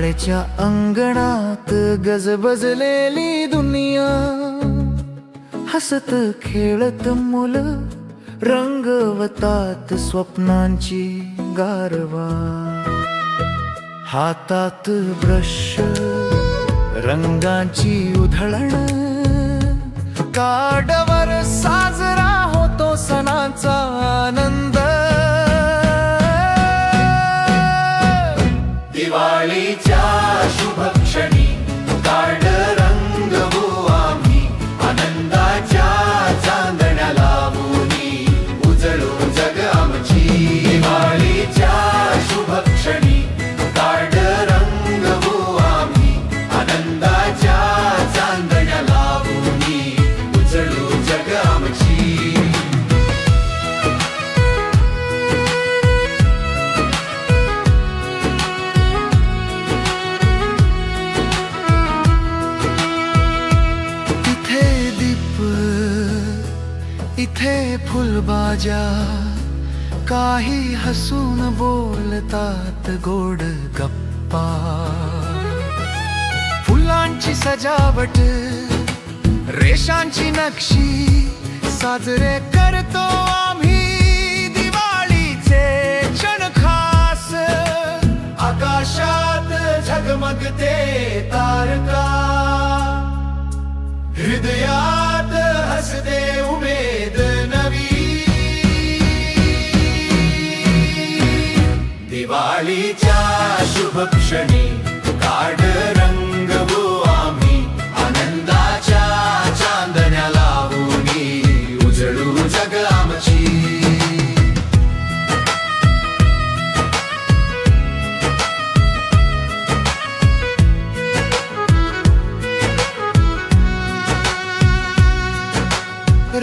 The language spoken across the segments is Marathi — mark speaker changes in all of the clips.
Speaker 1: शाळेच्या अंगणात गजबजलेली दुनिया, हसत खेळत मुलं रंगवतात स्वप्नांची गारवा। हातात ब्रश रंगांची उधळण, कार्डवर साजरा होतो सणाचा आनंद। दिवाळीच्या शुभ क्षणी कार्ड रंगवू आम्ही, आनंदाच्या चांदण्या लावूनी उजळू जग आमची। दिवाळीच्या शुभ क्षणी कार्ड रंगवू आम्ही, आनंदाच्या चांदण्या लावूनी उजळू जग आमची। इथे फुलबाजा काही हसून बोलतात गोड गप्पा। फुलांची सजावट रेषांची नक्षी साजरे करतो आम्ही दिवाळीचे क्षण खास। आकाशात झगमगते तारका, हृदयात हसते उमेद नवी। दिवाळीच्या शुभ क्षणी कार्ड रंगवू आम्ही, आनंदाच्या चांदण्या लावूनी उजळू जग आमची।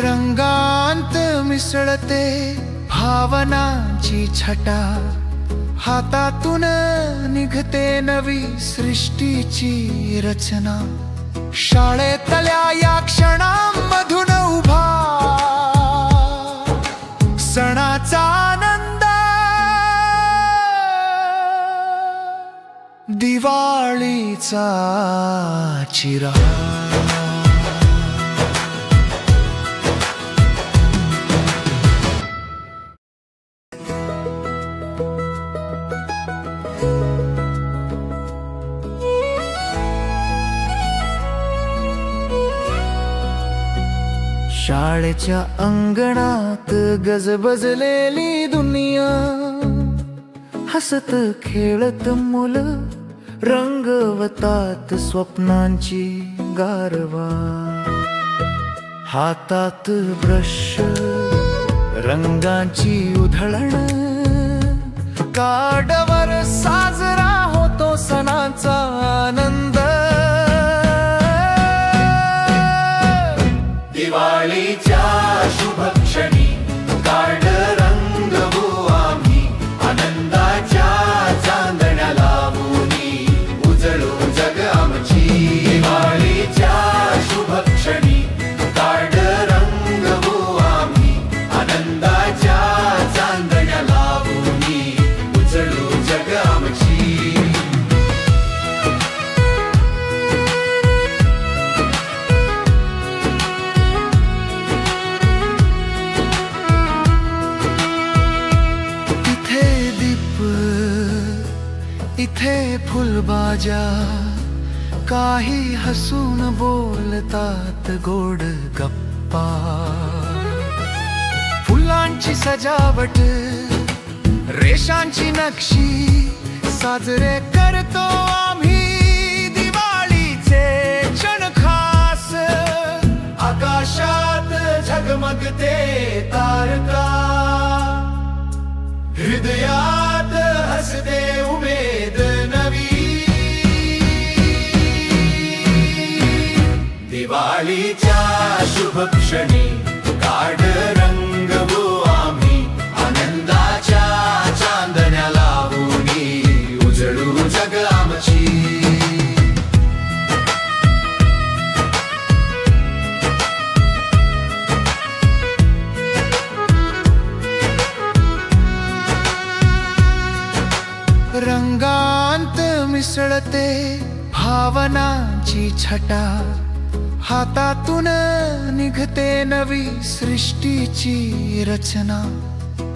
Speaker 1: रंगांत मिसळते भावनांची छटा, हातातून निघते नवी सृष्टीची रचना। शाळेतल्या या क्षणांमधून उभा सणाचा आनंद, दिवाळीचा चिरा। शाळेच्या अंगणात गजबजलेली दुनिया, हसत खेळत मुलं रंगवतात स्वप्नांची गारवा। हातात ब्रश रंगांची उधळण, कार्डवर साजरा होतो सणाचा आनंद। दिवाळीच्या शुभ क्षणी कार्ड रंगवू आम्ही, आनंदाच्या चांदण्या लावूनी उजळू जग आमची। दिवाळीच्या शुभ क्षणी कार्ड रंगवू आम्ही, आनंदाच्या चांदण्या लावूनी उजळू जग आमची। इथे फुलबाजा काही हसून बोलतात गोड गप्पा। फुलांची सजावट रेषांची नक्षी साजरे करतो आम्ही दिवाळीचे क्षण खास। आकाशात झगमगते तारका, हृदयात हसते उमेद नवी। दिवाळीच्या शुभ क्षणी कार्ड रंगवू आम्ही, आनंदाच्या चांदण्या लावूनी उजळू जग आमची। रंगांत मिसळते भावनांची छटा, हातातून निघते नवी सृष्टीची रचना.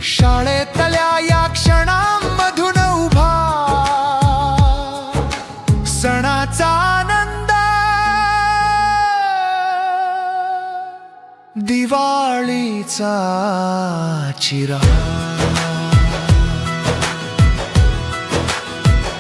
Speaker 1: शाळेतल्या या क्षणांमधून उभा सणाचा आनंद, दिवाळीचा चिरा.